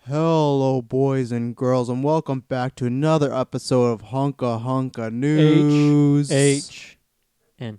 Hello, boys and girls, and welcome back to another episode of Hunka Hunka News. HHN.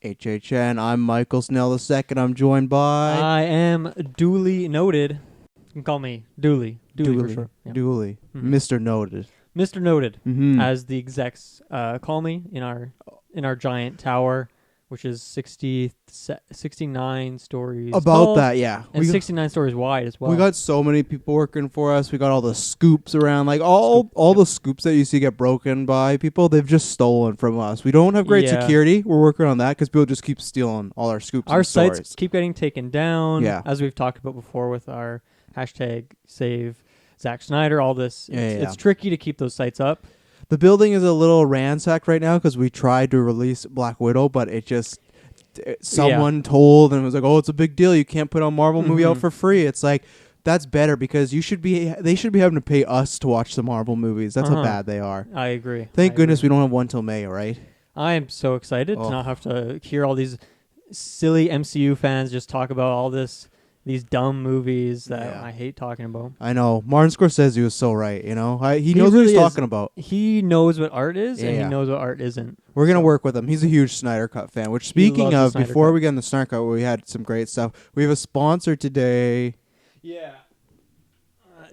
HHN. I'm Michael Snell II. I'm joined by... I am duly noted. You can call me Dooley. Dooley for sure. Yeah. Dooley. Mm-hmm. Mr. Noted. Mr. Noted, as the execs call me in our giant tower, which is 69 stories About tall, that, yeah. and 69 stories wide as well. We got so many people working for us. We got all the scoops around. Like, all the scoops that you see get broken by people, they've just stolen from us. We don't have great security. We're working on that because people just keep stealing all our scoops. Our sites keep getting taken down, yeah. As we've talked about before with our hashtag save Zack Snyder, all this. It's tricky to keep those sites up. The building is a little ransacked right now because we tried to release Black Widow, but it just... someone told and was like, oh, it's a big deal. You can't put a Marvel movie out for free. It's like, that's better because they should be having to pay us to watch the Marvel movies. That's how bad they are. I agree. Thank goodness we don't have one till May, right? I am so excited to not have to hear all these silly MCU fans just talk about all these dumb movies that I hate talking about. I know. Martin Scorsese was so right, you know? He knows what he's talking about. He knows what art is, and he knows what art isn't. We're going to work with him. He's a huge Snyder Cut fan, which, speaking of, before we get in the Snyder Cut, we had some great stuff. We have a sponsor today. Yeah.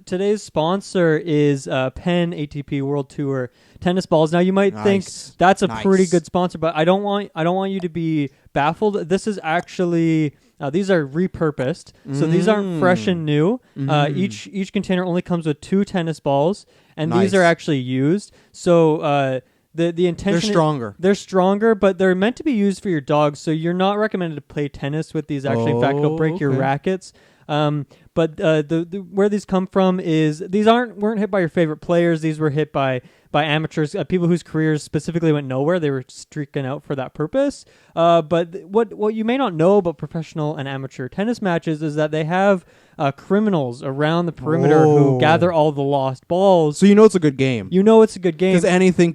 Today's sponsor is Penn ATP World Tour tennis balls. Now you might think that's a pretty good sponsor, but I don't want you to be baffled. This is actually these are repurposed, so these aren't fresh and new. Each container only comes with 2 tennis balls, and these are actually used. So the intention they're stronger, but they're meant to be used for your dog. So you're not recommended to play tennis with these. Actually, in fact, it'll break your rackets. But the where these come from is these weren't hit by your favorite players. These were hit by amateurs, people whose careers specifically went nowhere. They were streaking out for that purpose. But what you may not know about professional and amateur tennis matches is that they have criminals around the perimeter who gather all the lost balls. So you know it's a good game. You know it's a good game because anything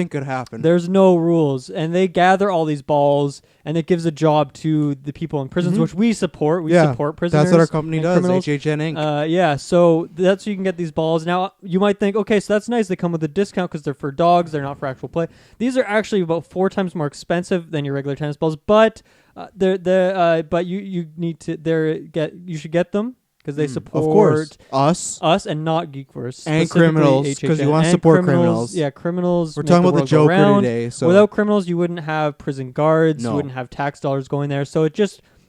could happen. There's no rules, and they gather all these balls, and it gives a job to the people in prisons, which we support. We support prisoners. That's what our company does. Criminals. HHN Inc. So that's so you can get these balls. Now you might think, okay, so that's nice. They come with a discount because they're for dogs. They're not for actual play. These are actually about 4 times more expensive than your regular tennis balls, but you should get them because they support, of course, us and not GeekVerse and criminals, because you want to support criminals. Yeah, criminals. We're talking about the Joker today. So without criminals, you wouldn't have prison guards. You wouldn't have tax dollars going there. So it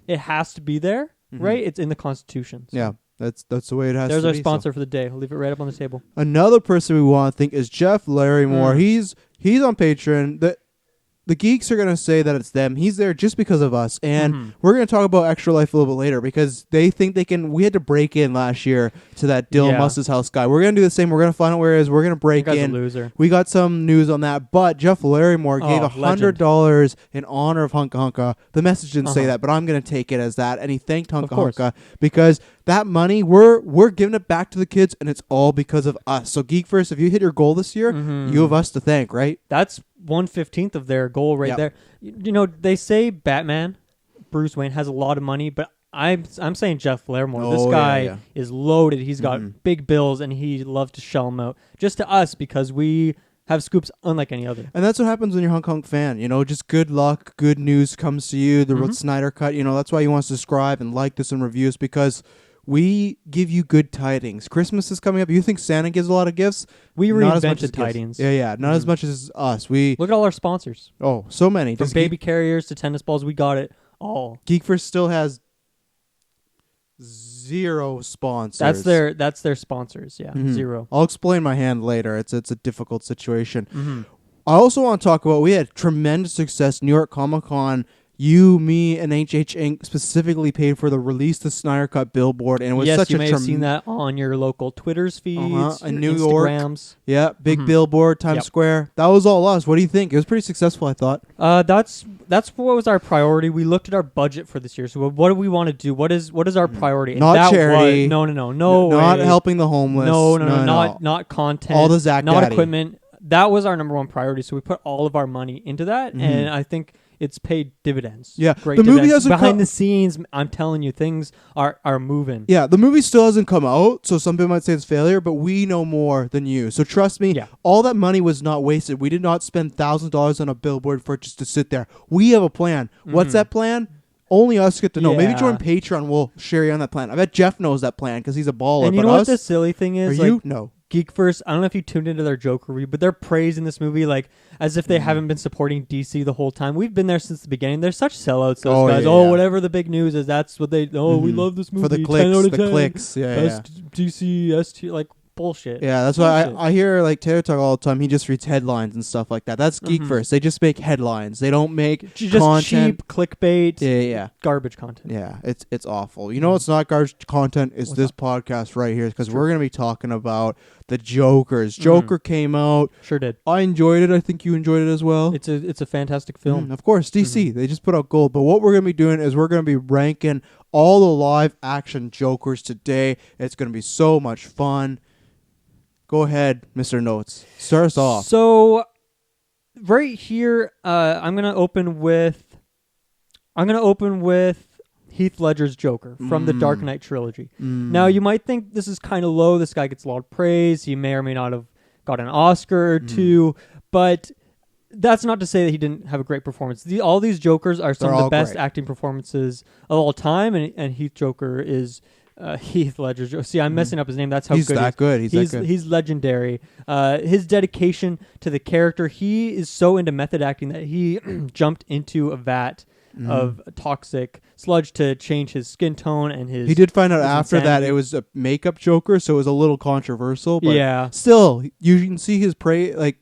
has to be there, right? It's in the Constitution. So. Yeah. That's the way it has to be. There's our sponsor for the day. I'll leave it right up on the table. Another person we want to thank is Jeff Larrymore. He's on Patreon. The geeks are going to say that it's them. He's there just because of us. And we're going to talk about Extra Life a little bit later because they think they can. We had to break in last year to that Dylan Muss's house guy. We're going to do the same. We're going to find out where it is. We're going to break in. A loser. We got some news on that. But Jeff Larrymore gave $100 in honor of Hunka Hunka. The message didn't say that, but I'm going to take it as that. And he thanked Hunka Hunka because that money, we're giving it back to the kids, and it's all because of us. So GeekVerse, if you hit your goal this year, you have us to thank, right? That's 1/15 of their goal right there. You know, they say Batman, Bruce Wayne, has a lot of money, but I'm saying Jeff Larrymore. This guy is loaded. He's got big bills, and he loves to shell them out just to us because we have scoops unlike any other. And that's what happens when you're a Hunka Hunka fan. You know, just good luck, good news comes to you. The Snyder Cut, you know, that's why you want to subscribe and like this and reviews because we give you good tidings. Christmas is coming up. You think Santa gives a lot of gifts? We reinvented tidings. Yeah, not as much as us. We look at all our sponsors. Oh, so many. From baby carriers to tennis balls, we got it all. GeekVerse still has 0 sponsors. That's their sponsors. Yeah, 0. I'll explain my hand later. It's a difficult situation. I also want to talk about we had tremendous success. New York Comic Con. You, me, and HHN specifically paid for the release the Snyder Cut Billboard, and it was such you may have seen that on your local Twitter's feeds, in New Instagrams. York. Yeah, big billboard, Times Square. That was all us. What do you think? It was pretty successful, I thought. That's what was our priority. We looked at our budget for this year. So what do we want to do? What is our priority? Not charity. No, not helping the homeless. No, not content. All the Zach not Daddy. Equipment. That was our number 1 priority. So we put all of our money into that, and I think it's paid dividends. Yeah, great the movie dividends. hasn't behind the scenes. I'm telling you, things are moving. Yeah, the movie still hasn't come out, so some people might say it's failure, but we know more than you. So trust me, all that money was not wasted. We did not spend $1,000 on a billboard for it just to sit there. We have a plan. What's that plan? Only us get to know. Maybe join Patreon. We'll share you on that plan. I bet Jeff knows that plan because he's a baller. And you know what the silly thing is? Are you? No. GeekVerse, I don't know if you tuned into their Joker review, but they're praising this movie like as if they haven't been supporting DC the whole time. We've been there since the beginning. They're such sellouts, those guys. Whatever the big news is, that's what they... we love this movie. For the clicks. 10 out of 10. The clicks. Best DC, ST, like... bullshit. Yeah, that's why I hear like Taylor talk all the time. He just reads headlines and stuff like that. That's GeekVerse. They just make headlines. They don't make just content. Cheap clickbait. Yeah. Garbage content. Yeah, it's awful. You know what's not garbage content is this podcast right here because we're gonna be talking about the Jokers. Joker came out. Sure did. I enjoyed it. I think you enjoyed it as well. It's a fantastic film. Of course, DC. They just put out gold. But what we're gonna be doing is we're gonna be ranking all the live action Jokers today. It's gonna be so much fun. Go ahead, Mr. Notes. Start us off. So, right here, I'm gonna open with Heath Ledger's Joker from the Dark Knight trilogy. Now, you might think this is kind of low. This guy gets a lot of praise. He may or may not have got an Oscar or two, but that's not to say that he didn't have a great performance. All these Jokers are some of the best acting performances of all time, and Heath Joker is. Heath Ledger. See, I'm messing up his name. That's how he's good that good. He's that good. He's legendary. His dedication to the character. He is so into method acting that he jumped into a vat of toxic sludge to change his skin tone and his. He did find out after insanity. that it was a makeup Joker, so it was a little controversial. But still, you can see his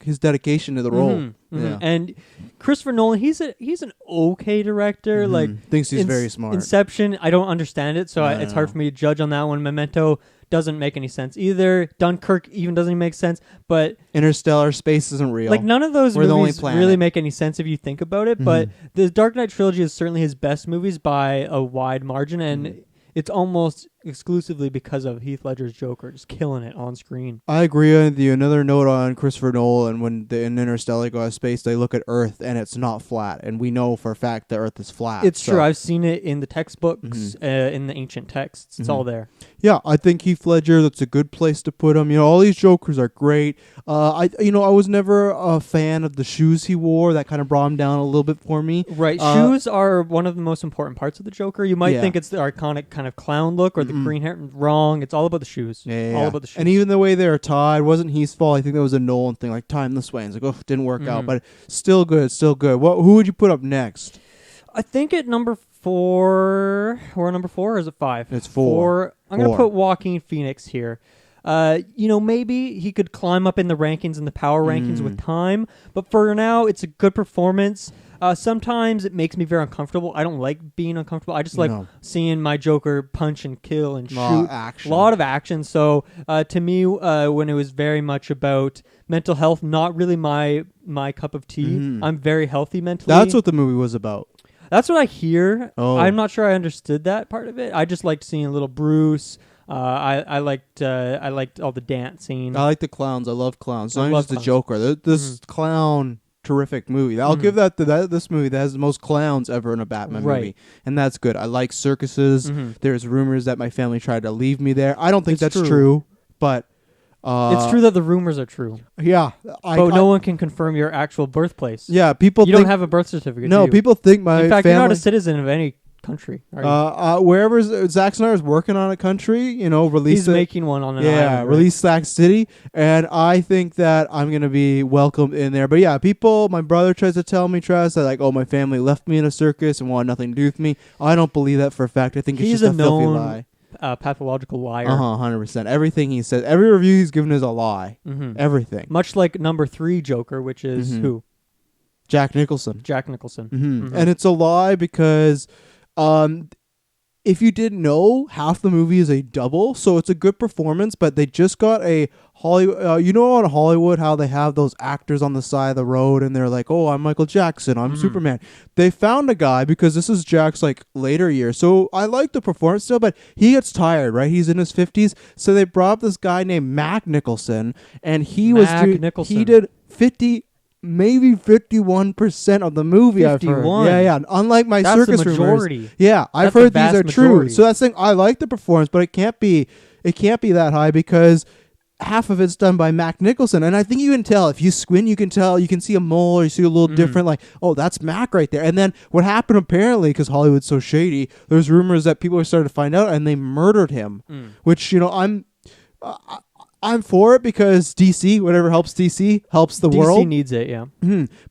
his dedication to the role. Yeah. And Christopher Nolan, he's an okay director. Thinks he's very smart. Inception, I don't understand it, so it's hard for me to judge on that one. Memento doesn't make any sense either. Dunkirk even doesn't even make sense. But Interstellar, space isn't real. Like none of those movies really make any sense if you think about it. But the Dark Knight trilogy is certainly his best movies by a wide margin, and it's almost exclusively because of Heath Ledger's Joker, just killing it on screen. I agree with you. Another note on Christopher Nolan, when in Interstellar go to space, they look at Earth and it's not flat. And we know for a fact that Earth is flat. It's true. I've seen it in the textbooks, in the ancient texts. It's all there. Yeah, I think Heath Ledger, that's a good place to put him. You know, all these Jokers are great. I was never a fan of the shoes he wore. That kind of brought him down a little bit for me. Right. Shoes are one of the most important parts of the Joker. You might think it's the iconic kind of clown look or the green hair. Wrong. It's all about the shoes. All about the shoes. And even the way they were tied wasn't Heath's fault. I think that was a Nolan thing, like tying this way. And it's like, oh, it didn't work out. But still good, still good. Who would you put up next? I think at number 4. We're on number 4 or is it 5? It's 4. I'm going to put Joaquin Phoenix here. Maybe he could climb up in the rankings and the power rankings with time. But for now, it's a good performance. Sometimes it makes me very uncomfortable. I don't like being uncomfortable. I just like seeing my Joker punch and kill and shoot. A lot of action. So to me, when it was very much about mental health, not really my cup of tea. I'm very healthy mentally. That's what the movie was about. That's what I hear. I'm not sure I understood that part of it. I just liked seeing little Bruce. I liked all the dancing. I like the clowns. I love clowns. Not just the Joker. This clown terrific movie. I'll give that to this movie that has the most clowns ever in a Batman movie, and that's good. I like circuses. There's rumors that my family tried to leave me there. I don't think that's true, but it's true that the rumors are true. Yeah, but no one can confirm your actual birthplace. Yeah, people. You don't have a birth certificate. No, people think my. In fact, family, you're not a citizen of any country. Wherever Zack Snyder's working on a country, release. He's making one on an island. Release Sack City, and I think that I'm gonna be welcomed in there. But yeah, my brother tries to tell me, that like, oh, my family left me in a circus and wanted nothing to do with me. I don't believe that for a fact. I think it's just a filthy lie. Pathological liar. 100%. Everything he says, every review he's given is a lie. Everything. Much like number 3 Joker, which is who? Jack Nicholson. And it's a lie because if you didn't know, half the movie is a double, so it's a good performance, but they just got a Hollywood. On Hollywood, how they have those actors on the side of the road, and they're like, "Oh, I'm Michael Jackson, I'm Superman." They found a guy because this is Jack's later years, so I like the performance still, but he gets tired, right? He's in his 50s, so they brought up this guy named Mac Nicholson, and he did 50 maybe 51% of the movie. 51. I've heard. Yeah. Unlike my That's circus the majority. rumors. Yeah, I've That's heard the these are vast true. majority. So that's the thing. I like the performance, but it can't be that high because half of it's done by Mac Nicholson, and I think you can tell if you squint. You can tell. You can see a mole, or you see a little different. Like, oh, that's Mac right there. And then what happened apparently, because Hollywood's so shady, there's rumors that people are starting to find out, and they murdered him. Which I'm for it because DC, whatever helps DC, helps the world. DC needs it, yeah.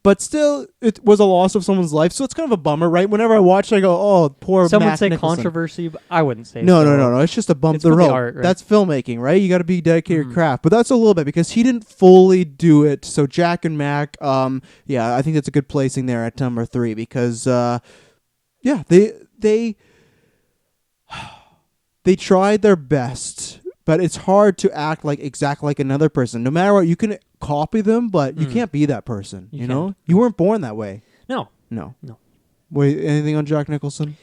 But still, it was a loss of someone's life, so it's kind of a bummer, right? Whenever I watch it, I go, oh, poor Some would Mac say Nicholson. controversy, but I wouldn't say No. so. It's just a bump It's the for the road. art, right? That's filmmaking, right? You got to be dedicated to your craft. But that's a little bit because he didn't fully do it. So Jack and Mac, I think that's a good placing there at number 3 because, they tried their best. But it's hard to act like exactly like another person. No matter what, you can copy them, but you can't be that person. You know, you weren't born that way. No. Wait, anything on Jack Nicholson?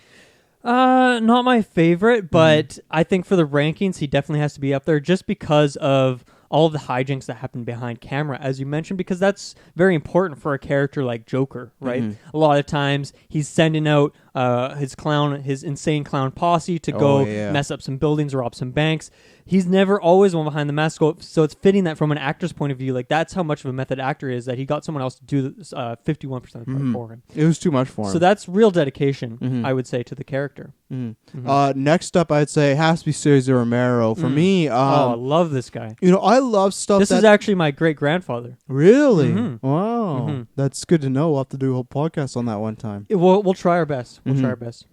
Not my favorite, but I think for the rankings, he definitely has to be up there just because of all of the hijinks that happen behind camera, as you mentioned, because that's very important for a character like Joker, right? A lot of times he's sending out his insane clown posse to go mess up some buildings, rob some banks. He's never always one behind the mask, so it's fitting that from an actor's point of view, like that's how much of a method actor is that he got someone else to do 51% of the part for him. It was too much for him. So that's real dedication, I would say, to the character. Next up, I'd say has to be Cesar Romero. For me, I love this guy. I love stuff. This is actually my great grandfather. Really? Wow, that's good to know. We'll have to do a whole podcast on that one time. We'll try our best. We'll try our best.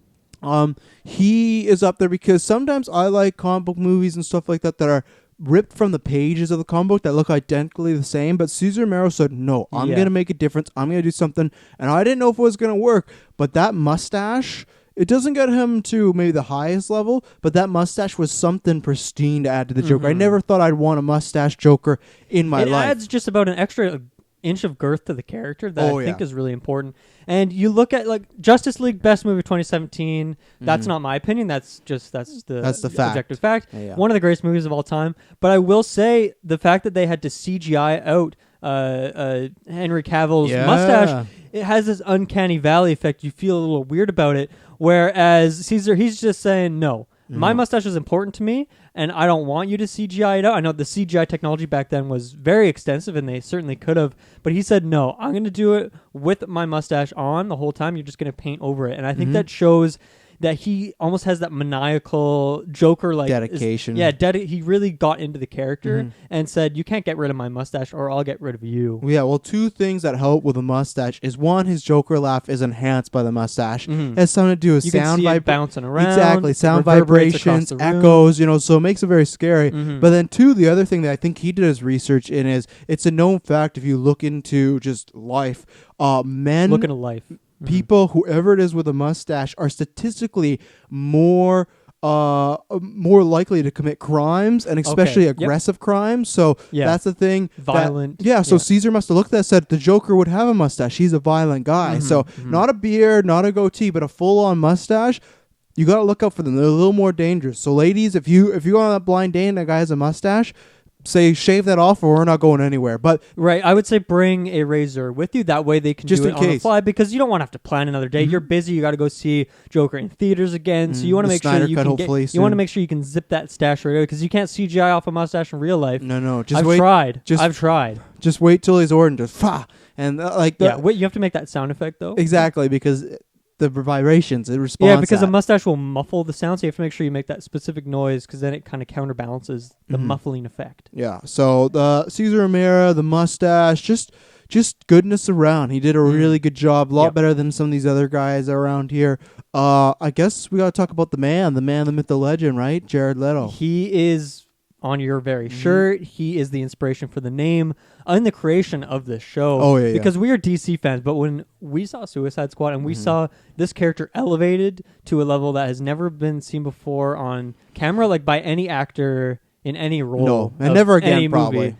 He is up there because sometimes I like comic book movies and stuff like that are ripped from the pages of the comic book that look identically the same. But Cesar Romero said, no, I'm going to make a difference. I'm going to do something. And I didn't know if it was going to work. But that mustache, it doesn't get him to maybe the highest level, but that mustache was something pristine to add to the Joker. I never thought I'd want a mustache Joker in my life. It adds just about an extra inch of girth to the character that I think is really important. And you look at like Justice League best movie of 2017. That's not my opinion. That's the fact. Objective fact. Yeah. One of the greatest movies of all time. But I will say the fact that they had to CGI out Henry Cavill's mustache, it has this uncanny valley effect. You feel a little weird about it. Whereas Caesar, he's just saying no. My mustache is important to me, and I don't want you to CGI it out. I know the CGI technology back then was very extensive, and they certainly could have. But he said, no, I'm going to do it with my mustache on the whole time. You're just going to paint over it. And I think that shows that he almost has that maniacal Joker-like dedication. He really got into the character and said, you can't get rid of my mustache or I'll get rid of you. Yeah, well, two things that help with a mustache is one, his Joker laugh is enhanced by the mustache. It has something to do with sound bouncing around. Exactly, sound vibrations, echoes, so it makes it very scary. But then two, the other thing that I think he did his research in is it's a known fact if you look into just life, men... Look into life. People, whoever it is with a mustache, are statistically more likely to commit crimes, and especially aggressive crimes. So that's the thing. Violent. So Caesar must have looked at that and said the Joker would have a mustache. He's a violent guy. So not a beard, not a goatee, but a full-on mustache. You got to look out for them. They're a little more dangerous. So ladies, if you go on a blind date and a guy has a mustache, say shave that off or we're not going anywhere. But right, I would say bring a razor with you. That way they can just do it on the fly, because you don't want to have to plan another day. You're busy. You got to go see Joker in theaters again. So you want to make Snyder sure you cut, can you want to make sure you can zip that stash right away, because you can't CGI off a mustache in real life. No. I've tried. Just wait till he's ordered. Just fa, and wait. You have to make that sound effect though. Exactly, because the vibrations, it responds. Yeah, because a mustache will muffle the sound, so you have to make sure you make that specific noise, because then it kind of counterbalances the muffling effect. Yeah, so the Cesar Romero, the mustache, just goodness around. He did a really good job, a lot better than some of these other guys around here. I guess we got to talk about the man, the myth, the legend, right? Jared Leto. He is on your very shirt. He is the inspiration for the name and the creation of this show. Oh, yeah. Because we are DC fans, but when we saw Suicide Squad and we saw this character elevated to a level that has never been seen before on camera, like by any actor in any role. No, and never again, probably.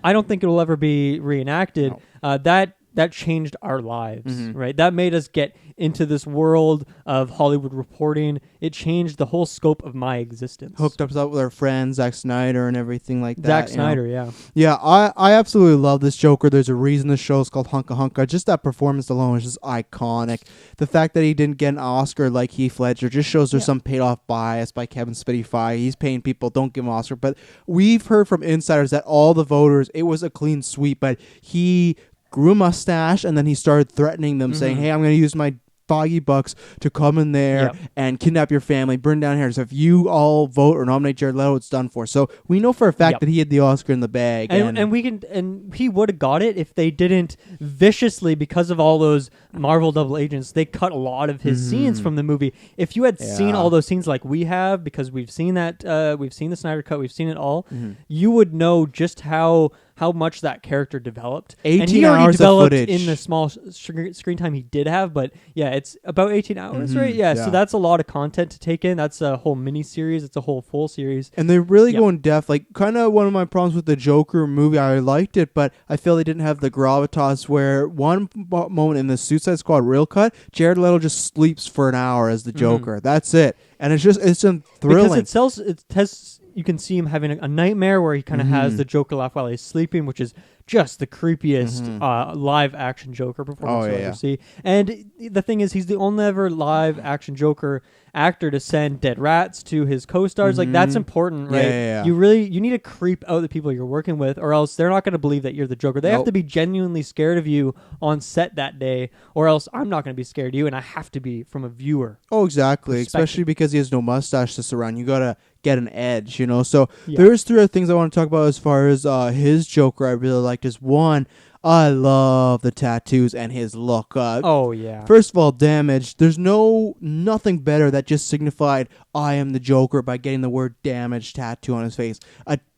I don't think it will ever be reenacted. That that changed our lives, right? That made us get into this world of Hollywood reporting. It changed the whole scope of my existence. Hooked us up with our friends, Zack Snyder and everything like that. Zack Snyder, yeah. Yeah, I absolutely love this Joker. There's a reason the show is called Hunka Hunka. Just that performance alone is just iconic. The fact that he didn't get an Oscar like Heath Ledger just shows there's some paid-off bias by Kevin Spacey. He's paying people, don't give him an Oscar. But we've heard from insiders that all the voters, it was a clean sweep, but he grew a mustache and then he started threatening them, saying, hey, I'm going to use my foggy bucks to come in there and kidnap your family, burn down here. So if you all vote or nominate Jared Leto, it's done for. So we know for a fact that he had the Oscar in the bag, and he would have got it if they didn't viciously, because of all those Marvel double agents, they cut a lot of his scenes from the movie. If you had seen all those scenes like we have, because we've seen that, we've seen the Snyder Cut, we've seen it all, you would know just how much that character developed. 18 and he hours already developed of footage in the small screen time he did have, but yeah, it's about 18 hours, right? Yeah, so that's a lot of content to take in. That's a whole mini series. It's a whole full series. And they really go in depth. Like, kind of one of my problems with the Joker movie, I liked it, but I feel they didn't have the gravitas where one moment in the Suicide Squad real cut, Jared Leto just sleeps for an hour as the Joker. That's it. And it's thrilling. Because it has... You can see him having a nightmare where he kind of has the Joker laugh while he's sleeping, which is just the creepiest live action Joker performance you'll ever see. And the thing is, he's the only ever live action Joker actor to send dead rats to his co-stars. Like, that's important, right? Yeah. You need to creep out the people you're working with, or else they're not going to believe that you're the Joker. They have to be genuinely scared of you on set that day, or else I'm not going to be scared of you, and I have to be from a viewer. Oh, exactly. Especially because he has no mustache to surround. You got to get an edge, So there's three other things I want to talk about as far as his Joker I really liked. Is one, I love the tattoos and his look. First of all, damaged. There's nothing better that just signified I am the Joker by getting the word damaged tattoo on his face.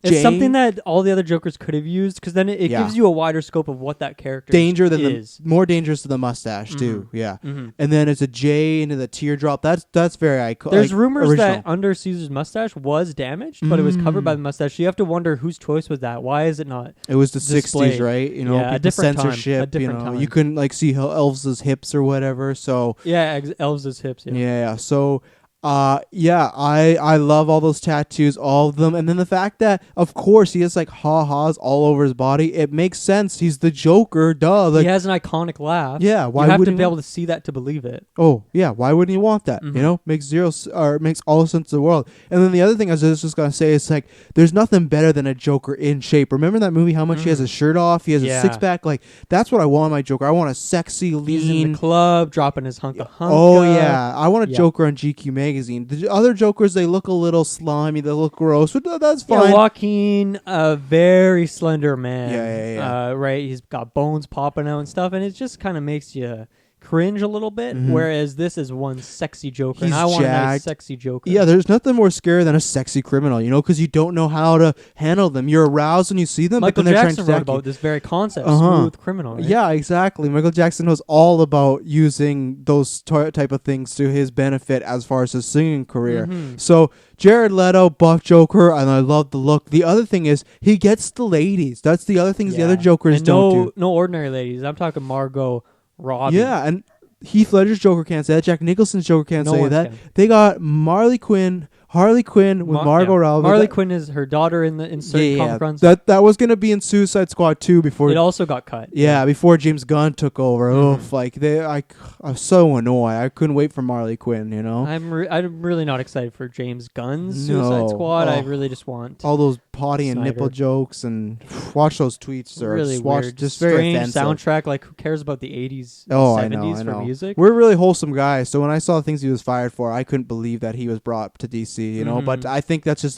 It's something that all the other Jokers could have used, because then it gives you a wider scope of what that character is. More dangerous than the mustache too. And then it's a J into the teardrop. That's very iconic. There's rumors that under Caesar's mustache was damaged, but it was covered by the mustache. So you have to wonder whose choice was that. Why is it not? It was the displayed? 60s, right? A different censorship. Time. A different time. You couldn't see Elves' hips or whatever. So Elves' hips. Yeah. So. I love all those tattoos, all of them, and then the fact that, of course, he has like ha-has all over his body. It makes sense. He's the Joker, duh. Like, he has an iconic laugh. Yeah, why you have wouldn't to be able to see that to believe it? Oh yeah, why wouldn't you want that? Makes makes all the sense in the world. And then the other thing I was just gonna say is, like, there's nothing better than a Joker in shape. Remember that movie? How much he has his shirt off? He has a six pack. Like, that's what I want in my Joker. I want a sexy, lean. He's in the club, dropping his Hunka Hunka. Oh yeah, I want a Joker on GQ magazine. The other Jokers, they look a little slimy, they look gross, but that's fine. Joaquin, a very slender man. Yeah. Right, he's got bones popping out and stuff, and it just kind of makes you cringe a little bit, whereas this is one sexy Joker, and I want a nice sexy Joker. Yeah, there's nothing more scary than a sexy criminal, because you don't know how to handle them. You're aroused when you see them, Michael but then they're Jackson trying to wrote about this very concept, smooth criminal, right? Yeah, exactly. Michael Jackson knows all about using those type of things to his benefit as far as his singing career. So Jared Leto, buff Joker, and I love the look. The other thing is, he gets the ladies. That's the other thing the other Jokers and don't do. No ordinary ladies. I'm talking Margot Robbie. Yeah, and Heath Ledger's Joker can't say that. Jack Nicholson's Joker can't say that. They got Harley Quinn with Margot Robbie. Harley Quinn is her daughter in certain comic runs. That was going to be in Suicide Squad 2 before... It also got cut. Yeah, before James Gunn took over. I'm so annoyed. I couldn't wait for Harley Quinn, I'm really not excited for James Gunn's Suicide Squad. I really just want... all those potty and nipple jokes, and watch those tweets. Really weird. Just strange very offensive. soundtrack. Like, who cares about the 80s and 70s for music? We're really wholesome guys, so when I saw things he was fired for, I couldn't believe that he was brought to DC, but I think that's just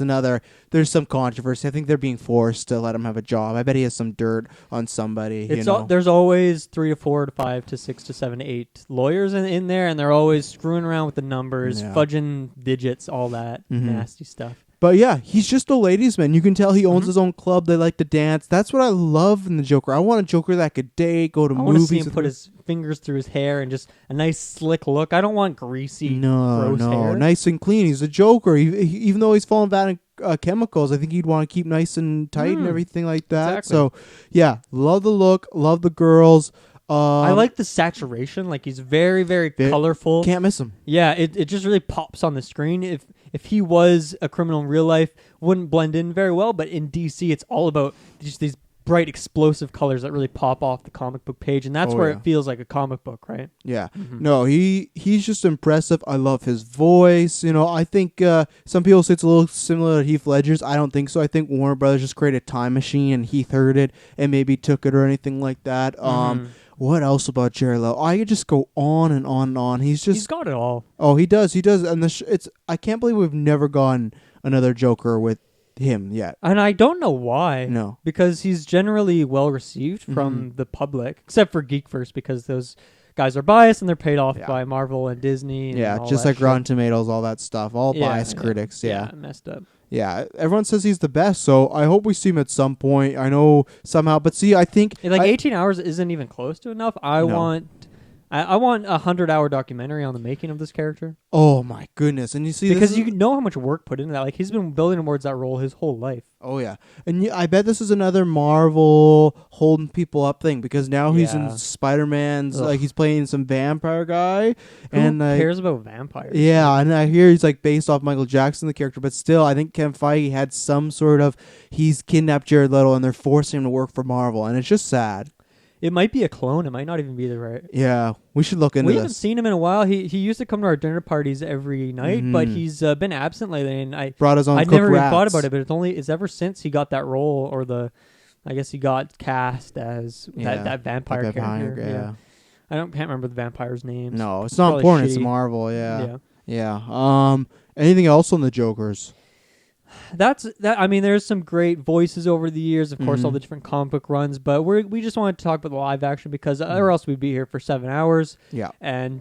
there's some controversy. I think they're being forced to let him have a job. I bet he has some dirt on somebody. There's always 3 to 4 to 5 to 6 to 7 to 8 lawyers in there, and they're always screwing around with the numbers, fudging digits, all that nasty stuff. But yeah, he's just a ladies' man. You can tell he owns his own club. They like to dance. That's what I love in the Joker. I want a Joker that could date, go to movies. I want to see him put his fingers through his hair and just a nice slick look. I don't want greasy, gross hair. Nice and clean. He's a Joker. Even though he's fallen bad in chemicals, I think he'd want to keep nice and tight and everything like that. Exactly. So yeah, love the look, love the girls. I like the saturation. Like he's very, very colorful. Can't miss him. Yeah, it just really pops on the screen. If he was a criminal in real life, wouldn't blend in very well. But in DC, it's all about just these bright, explosive colors that really pop off the comic book page, and that's where it feels like a comic book, right? Yeah. No, he's just impressive. I love his voice. I think some people say it's a little similar to Heath Ledger's. I don't think so. I think Warner Brothers just created a time machine, and Heath heard it and maybe took it or anything like that. What else about Jared Leto? I could just go on and on and on. He's got it all. Oh, he does. And I can't believe we've never gotten another Joker with him yet. And I don't know why. No. Because he's generally well received from the public, except for GeekVerse, because those guys are biased and they're paid off by Marvel and Disney. And all just that like Rotten Tomatoes, all that stuff. All biased critics. Yeah, messed up. Yeah, everyone says he's the best, so I hope we see him at some point. I know somehow, but see, I think 18 hours isn't even close to enough. I want a 100-hour documentary on the making of this character. Oh my goodness! And you see, because you know how much work put into that. Like he's been building towards that role his whole life. Oh yeah, and I bet this is another Marvel holding people up thing, because now he's in Spider-Man's. Like he's playing some vampire guy. Who cares about vampires? Yeah, and I hear he's like based off Michael Jackson, the character, but still, I think Kevin Feige had some sort of he's kidnapped Jared Leto and they're forcing him to work for Marvel, and it's just sad. It might be a clone. It might not even be the right. Yeah, we should look into this. We haven't seen him in a while. He used to come to our dinner parties every night, but he's been absent lately. And I brought his own. I never even thought about it, but it's ever since he got that role, or I guess he got cast as that vampire character. Yeah. I can't remember the vampire's names. No, it's not important. It's Marvel. Yeah. Anything else on the Jokers? That's that. I mean, there's some great voices over the years, of course, all the different comic book runs. But we just wanted to talk about the live action, because or else we'd be here for 7 hours. Yeah, and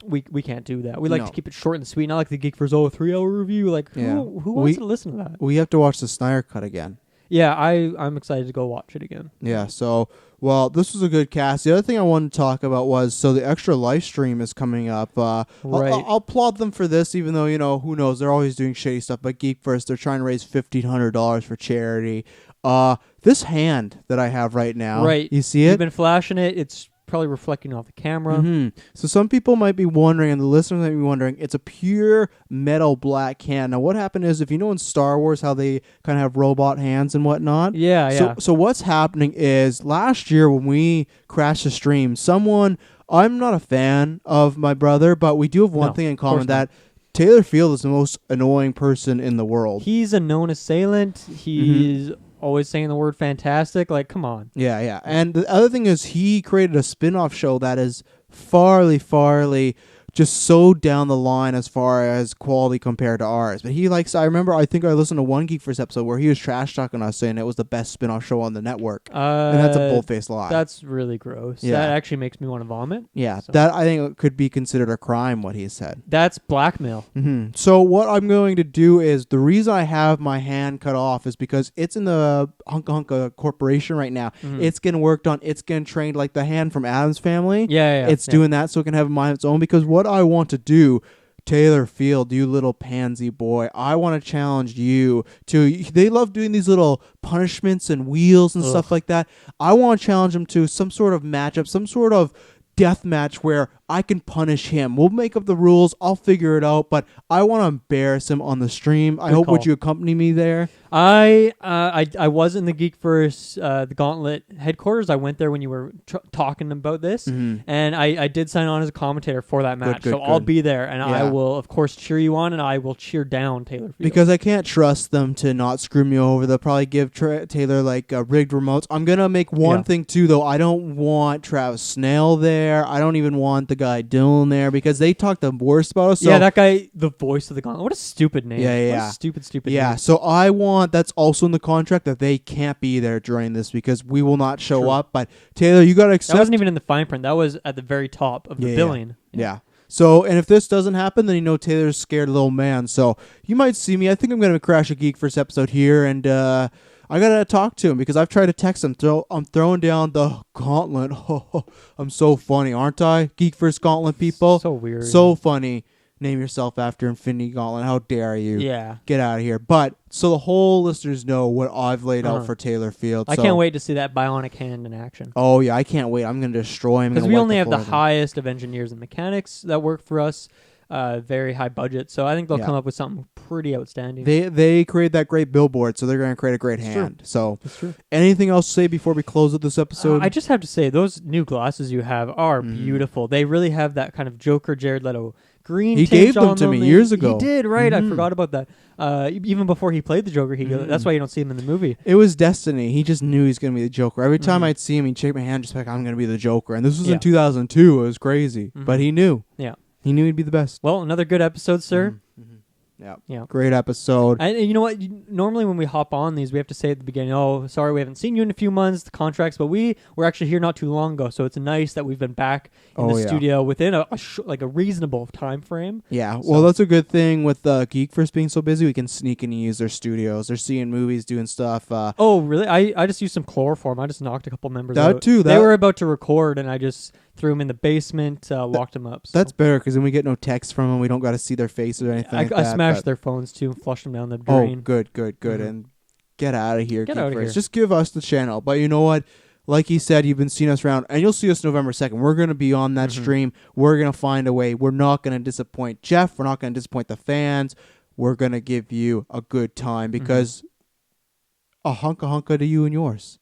we can't do that. We like to keep it short and sweet. Not like the GeekVerse 3-hour review. Like who wants to listen to that? We have to watch the Snyder cut again. Yeah, I'm excited to go watch it again. Yeah, so, well, this was a good cast. The other thing I wanted to talk about was, so the extra live stream is coming up. Right. I'll applaud them for this, even though, who knows, they're always doing shady stuff. But GeekVerse, they're trying to raise $1,500 for charity. This hand that I have right now, you see it? You've been flashing it. It's probably reflecting off the camera. So some people might be wondering, and the listeners might be wondering, it's a pure metal black hand. Now, what happened is, if you know in Star Wars how they kind of have robot hands and whatnot. So what's happening is, last year when we crashed the stream, I'm not a fan of my brother, but we do have one thing in common, that Taylor Field is the most annoying person in the world. He's a known assailant. He's always saying the word fantastic. Like, come on. Yeah. And the other thing is, he created a spin-off show that is farly just so down the line as far as quality compared to ours. But I think I listened to one GeekVerse episode where he was trash talking us, saying it was the best spin-off show on the network. And that's a bull-faced lie. That's really gross. Yeah. That actually makes me want to vomit. Yeah, that I think could be considered a crime, what he said. That's blackmail. So what I'm going to do is, the reason I have my hand cut off is because it's in the Hunka Hunka Corporation right now. It's getting worked on. It's getting trained, like the hand from Addams Family. It's doing that so it can have a mind of its own, because what I want to do, Taylor Field, you little pansy boy, I want to challenge you to, they love doing these little punishments and wheels and stuff like that. I want to challenge them to some sort of matchup, some sort of death match where I can punish him. We'll make up the rules. I'll figure it out, but I want to embarrass him on the stream. I hope would you accompany me there? I was in the GeekVerse the Gauntlet headquarters. I went there when you were talking about this, and I did sign on as a commentator for that match. Good. I'll be there, and I will, of course, cheer you on, and I will cheer down Taylor Field. Because I can't trust them to not screw me over. They'll probably give Taylor rigged remotes. I'm gonna make one thing too, though. I don't want Travis Snell there. I don't even want the guy Dylan there, because they talk the worst about us. So that guy, the voice of the Gauntlet. What a stupid name. What a stupid name. Yeah, so I want, that's also in the contract, that they can't be there during this, because we will not show up. But Taylor, you got to accept. That wasn't even in the fine print. That was at the very top of the billing. Yeah. So, and if this doesn't happen, then Taylor's scared little man. So you might see me. I think I'm going to crash a GeekVerse episode here, and I got to talk to him, because I've tried to text him. I'm throwing down the gauntlet. I'm so funny, aren't I? GeekVerse Gauntlet people. So weird. So funny. name yourself after Infinity Gauntlet. How dare you? Yeah. Get out of here. But so the whole listeners know what I've laid out for Taylor Field. I can't wait to see that bionic hand in action. Oh, yeah. I can't wait. I'm going to destroy him. Because we only have the highest of engineers and mechanics that work for us. Very high budget. So I think they'll come up with something pretty outstanding. They created that great billboard, so they're going to create a great hand. True. So That's true. Anything else to say before we close out this episode? I just have to say, those new glasses you have are beautiful. They really have that kind of Joker Jared Leto green he tint gave them on to me years ago. He did, right? I forgot about that. Even before he played the Joker, that's why you don't see him in the movie. It was destiny. He just knew he's going to be the Joker. Every time I'd see him, he'd shake my hand, just like, I'm going to be the Joker. And this was in 2002. It was crazy. But he knew. Yeah. He knew he'd be the best. Well, another good episode, sir. Yeah. Great episode. And you know what? Normally when we hop on these, we have to say at the beginning, oh, sorry, we haven't seen you in a few months, the contracts, but we were actually here not too long ago, so it's nice that we've been back in the studio within a reasonable time frame. Yeah, well, that's a good thing with GeekVerse being so busy. We can sneak in and use their studios. They're seeing movies, doing stuff. Oh, really? I just used some chloroform. I just knocked a couple members out. Too. They were about to record, and I just threw them in the basement, locked them up. So. That's better, because then we get no text from them. We don't got to see their faces or anything I smashed their phones, too, and flushed them down the drain. Oh, good. And get out of here, Get out of here. Just give us the channel. But you know what? Like he said, you've been seeing us around, and you'll see us November 2nd. We're going to be on that stream. We're going to find a way. We're not going to disappoint Jeff. We're not going to disappoint the fans. We're going to give you a good time, because a hunka hunka to you and yours.